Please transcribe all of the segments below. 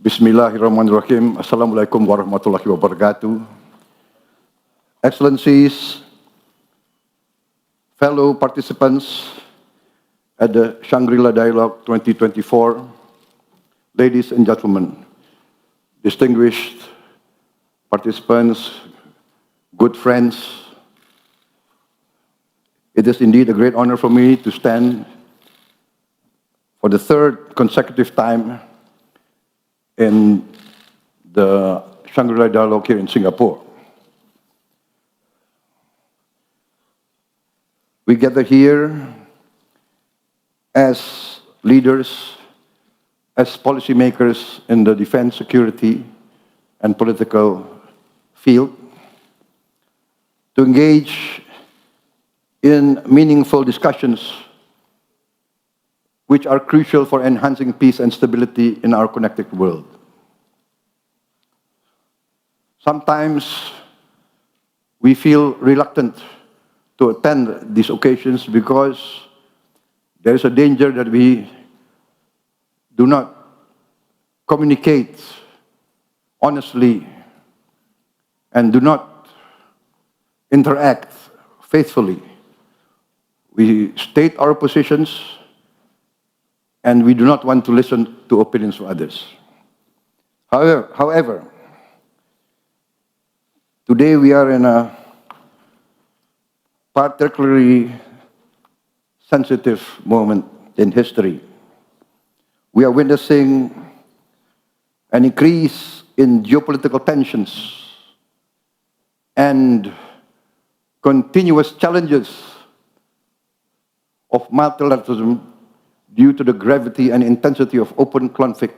Bismillahirrahmanirrahim. Assalamualaikum warahmatullahi wabarakatuh. Excellencies, fellow participants at the Shangri-La Dialogue 2024, ladies and gentlemen, distinguished participants, good friends, it is indeed a great honor for me to stand for the third consecutive time in the Shangri-La Dialogue here in Singapore. We gather here as leaders, as policymakers in the defense, security, and political field to engage in meaningful discussions which are crucial for enhancing peace and stability in our connected world. Sometimes we feel reluctant to attend these occasions because there is a danger that we do not communicate honestly and do not interact faithfully. We state our positions and we do not want to listen to opinions of others. However, today we are in a particularly sensitive moment in history. We are witnessing an increase in geopolitical tensions and continuous challenges of multilateralism due to the gravity and intensity of open conflict,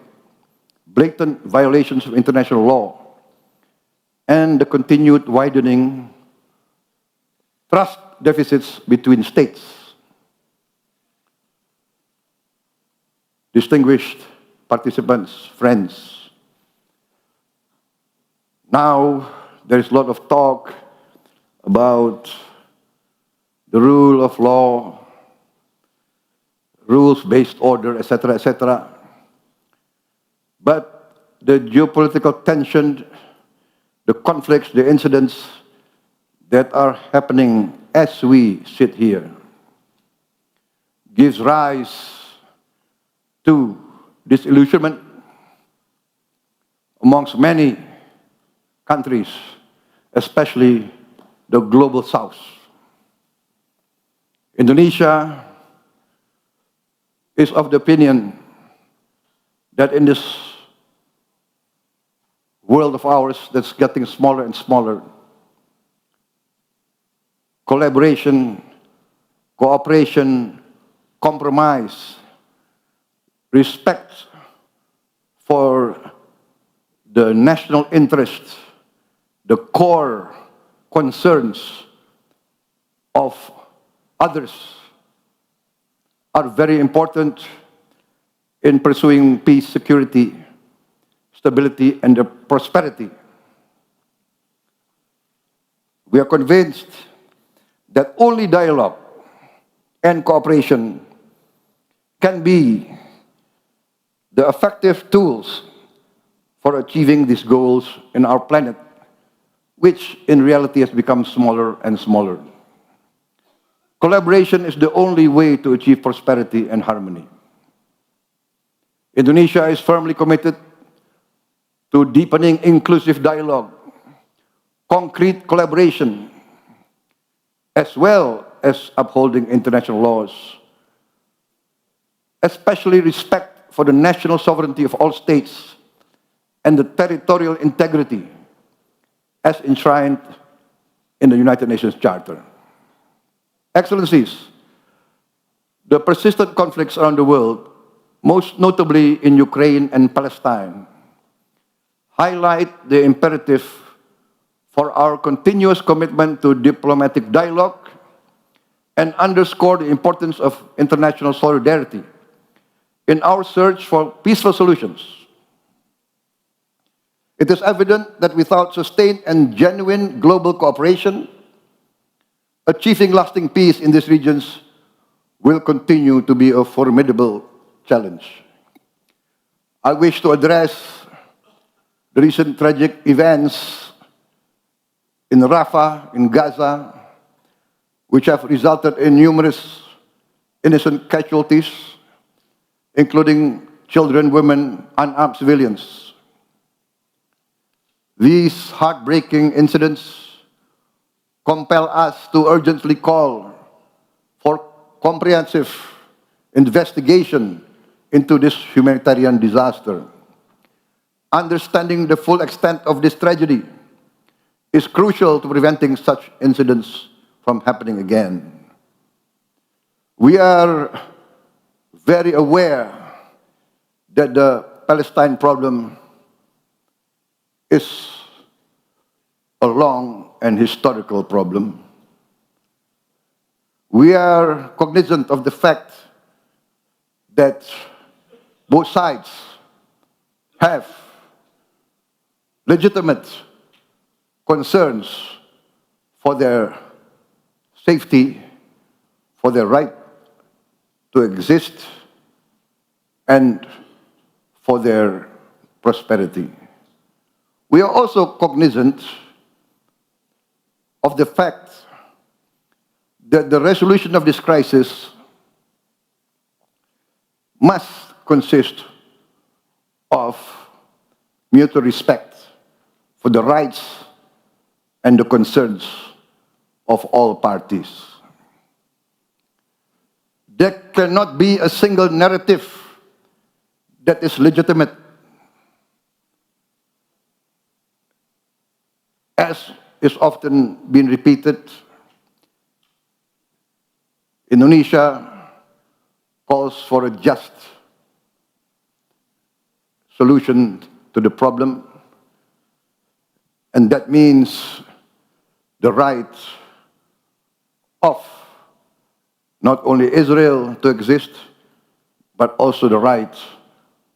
blatant violations of international law, and the continued widening trust deficits between states. Distinguished participants, friends, now there is a lot of talk about the rule of law, rules-based order, etc., etc. But the geopolitical tension, the conflicts, the incidents that are happening as we sit here gives rise to disillusionment amongst many countries, especially the global south. Indonesia is of the opinion that in this world of ours that's getting smaller and smaller, collaboration, cooperation, compromise, respect for the national interests, the core concerns of others are very important in pursuing peace, security, stability, and prosperity. We are convinced that only dialogue and cooperation can be the effective tools for achieving these goals in our planet, which in reality has become smaller and smaller. Collaboration is the only way to achieve prosperity and harmony. Indonesia is firmly committed to deepening inclusive dialogue, concrete collaboration, as well as upholding international laws, especially respect for the national sovereignty of all states and the territorial integrity as enshrined in the United Nations Charter. Excellencies, the persistent conflicts around the world, most notably in Ukraine and Palestine, highlight the imperative for our continuous commitment to diplomatic dialogue and underscore the importance of international solidarity in our search for peaceful solutions. It is evident that without sustained and genuine global cooperation, achieving lasting peace in these regions will continue to be a formidable challenge. I wish to address the recent tragic events in Rafah, in Gaza, which have resulted in numerous innocent casualties, including children, women, unarmed civilians. These heartbreaking incidents compel us to urgently call for comprehensive investigation into this humanitarian disaster. Understanding the full extent of this tragedy is crucial to preventing such incidents from happening again. We are very aware that the Palestine problem is a long and historical problem. We are cognizant of the fact that both sides have legitimate concerns for their safety, for their right to exist, and for their prosperity. We are also cognizant of the fact that the resolution of this crisis must consist of mutual respect for the rights and the concerns of all parties. There cannot be a single narrative that is legitimate, as is often been repeated. Indonesia calls for a just solution to the problem, and that means the right of not only Israel to exist, but also the right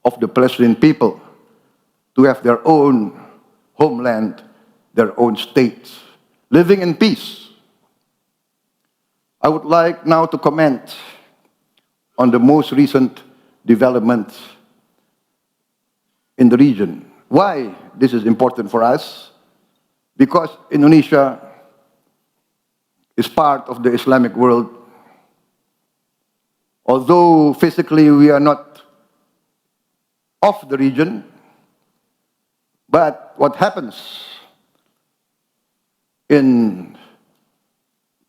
of the Palestinian people to have their own homeland, their own state, living in peace. I would like now to comment on the most recent development in the region. Why this is important for us? Because Indonesia is part of the Islamic world. Although physically we are not of the region, but what happens in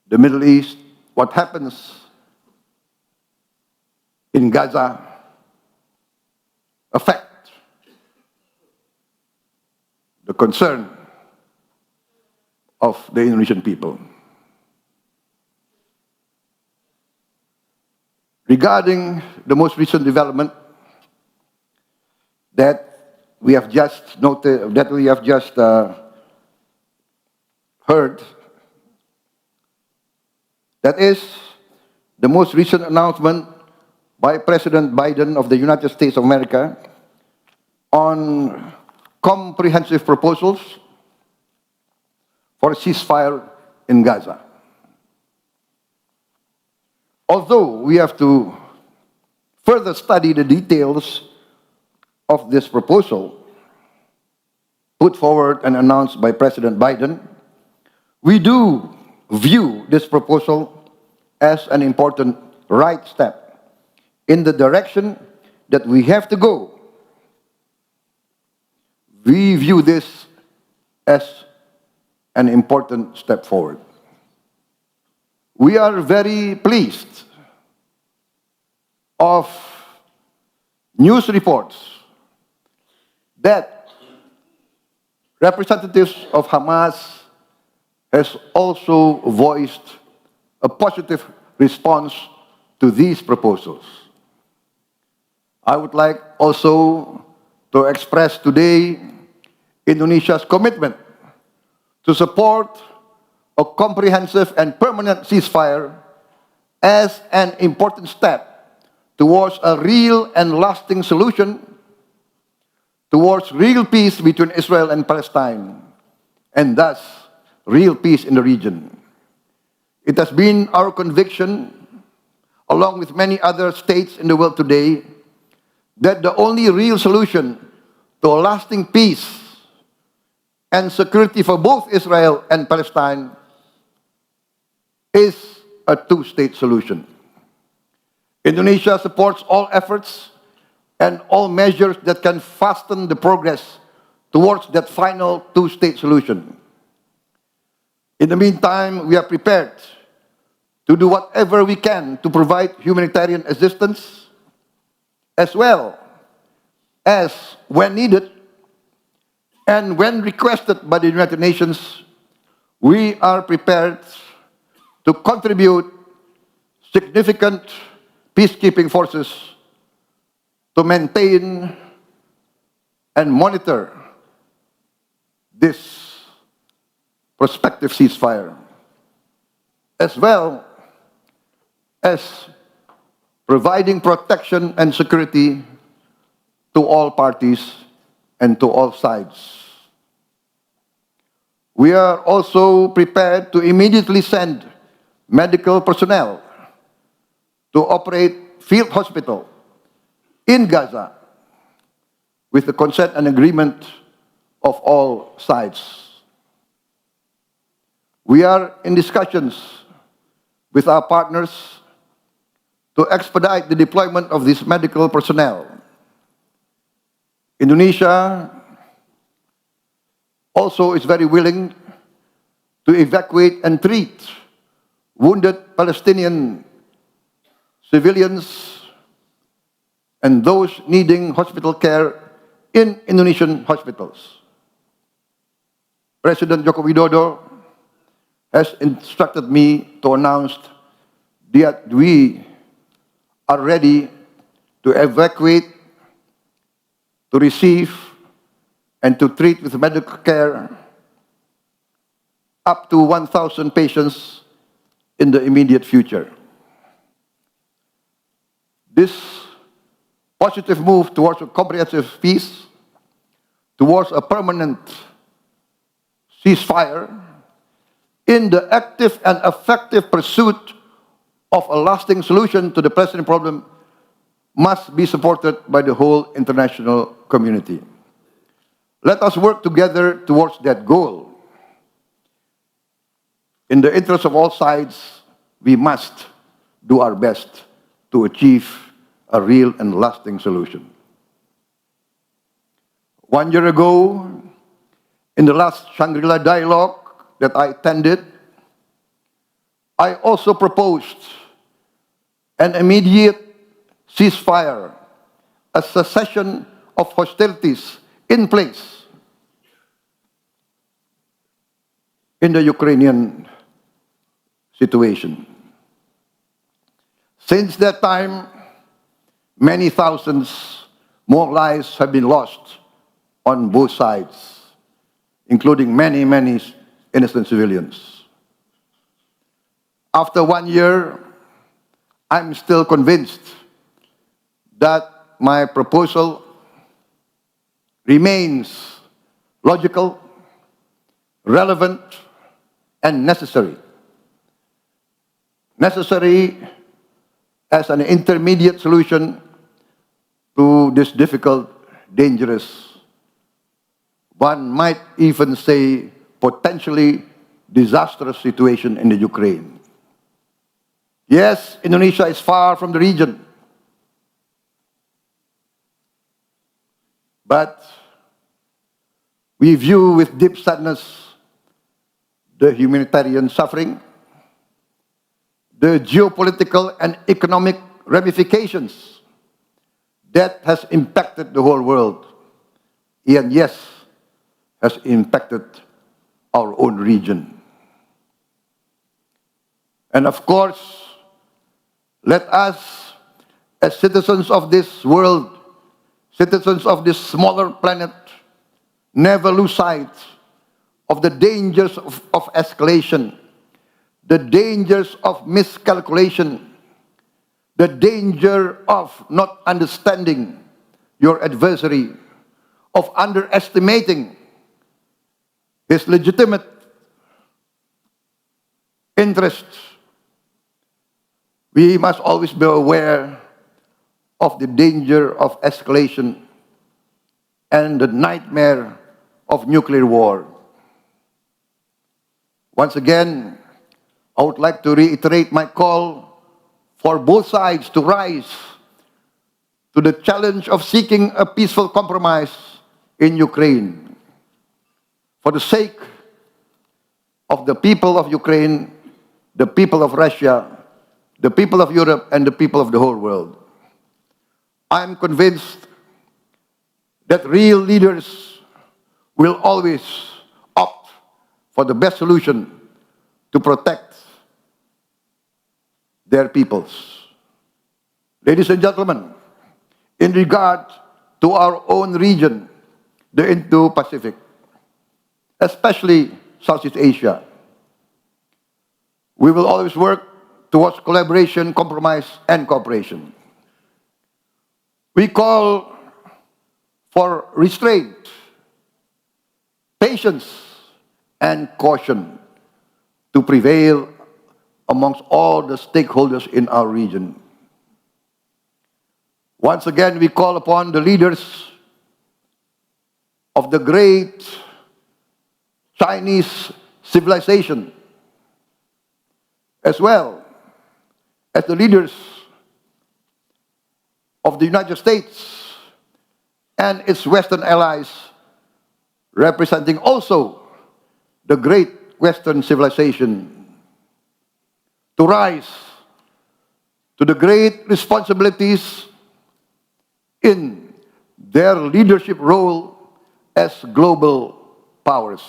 the Middle East, what happens in Gaza, affect the concern of the Indonesian people. Regarding the most recent development that we have just noted, that we have just heard, that is the most recent announcement by President Biden of the United States of America on comprehensive proposals for a ceasefire in Gaza. Although we have to further study the details of this proposal put forward and announced by President Biden, we do view this proposal as an important right step in the direction that we have to go. We view this as an important step forward. We are very pleased of news reports that representatives of Hamas has also voiced a positive response to these proposals. I would like also to express today Indonesia's commitment to support a comprehensive and permanent ceasefire as an important step towards a real and lasting solution, towards real peace between Israel and Palestine, and thus real peace in the region. It has been our conviction, along with many other states in the world today, that the only real solution to a lasting peace and security for both Israel and Palestine is a two-state solution. Indonesia supports all efforts and all measures that can fasten the progress towards that final two-state solution. In the meantime, we are prepared to do whatever we can to provide humanitarian assistance, as well as, when needed and when requested by the United Nations, we are prepared to contribute significant peacekeeping forces to maintain and monitor this prospective ceasefire, as well as providing protection and security to all parties and to all sides. We are also prepared to immediately send medical personnel to operate field hospital in Gaza with the consent and agreement of all sides. We are in discussions with our partners to expedite the deployment of this medical personnel. Indonesia also is very willing to evacuate and treat wounded Palestinian civilians and those needing hospital care in Indonesian hospitals. President Joko Widodo has instructed me to announce that we are ready to evacuate, to receive, and to treat with medical care up to 1,000 patients in the immediate future. This positive move towards a comprehensive peace, towards a permanent ceasefire, in the active and effective pursuit of a lasting solution to the Palestinian problem, must be supported by the whole international community. Let us work together towards that goal. In the interest of all sides, we must do our best to achieve a real and lasting solution. 1 year ago, in the last Shangri-La Dialogue that I attended, I also proposed an immediate ceasefire, a cessation of hostilities in place in the Ukrainian situation. Since that time, many thousands more lives have been lost on both sides, including many, many innocent civilians. After 1 year, I'm still convinced that my proposal remains logical, relevant, and necessary. Necessary as an intermediate solution to this difficult, dangerous, one might even say potentially disastrous situation in the Ukraine. Yes, Indonesia is far from the region, but we view with deep sadness the humanitarian suffering, the geopolitical and economic ramifications that has impacted the whole world, and yes, has impacted our own region. And of course, let us, as citizens of this world, citizens of this smaller planet, never lose sight of the dangers of escalation, the dangers of miscalculation, the danger of not understanding your adversary, of underestimating his legitimate interests. We must always be aware of the danger of escalation and the nightmare of nuclear war. Once again, I would like to reiterate my call for both sides to rise to the challenge of seeking a peaceful compromise in Ukraine. For the sake of the people of Ukraine, the people of Russia, the people of Europe, and the people of the whole world. I'm convinced that real leaders will always opt for the best solution to protect their peoples. Ladies and gentlemen, in regard to our own region, the Indo-Pacific, especially Southeast Asia, we will always work towards collaboration, compromise, and cooperation. We call for restraint, patience, and caution to prevail amongst all the stakeholders in our region. Once again, we call upon the leaders of the great Chinese civilization, as well as the leaders of the United States and its Western allies, representing also the great Western civilization, to rise to the great responsibilities in their leadership role as global powers.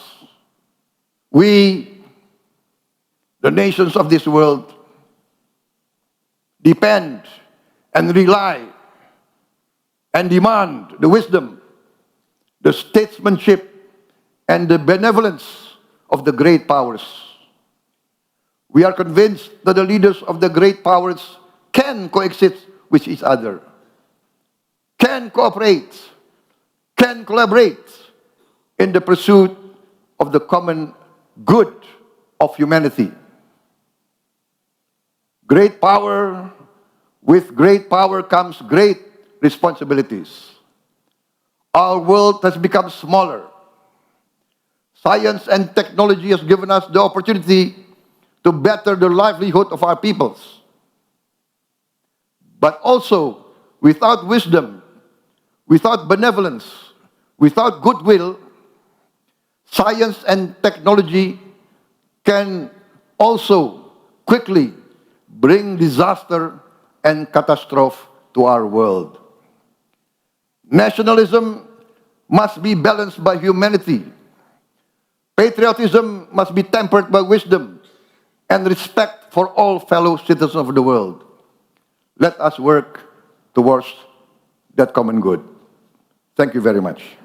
We, the nations of this world, depend and rely and demand the wisdom, the statesmanship, and the benevolence of the great powers. We are convinced that the leaders of the great powers can coexist with each other, can cooperate, can collaborate in the pursuit of the common good of humanity. Great power, with great power comes great responsibilities. Our world has become smaller. Science and technology has given us the opportunity to better the livelihood of our peoples. But also, without wisdom, without benevolence, without goodwill, science and technology can also quickly bring disaster and catastrophe to our world. Nationalism must be balanced by humanity. Patriotism must be tempered by wisdom and respect for all fellow citizens of the world. Let us work towards that common good. Thank you very much.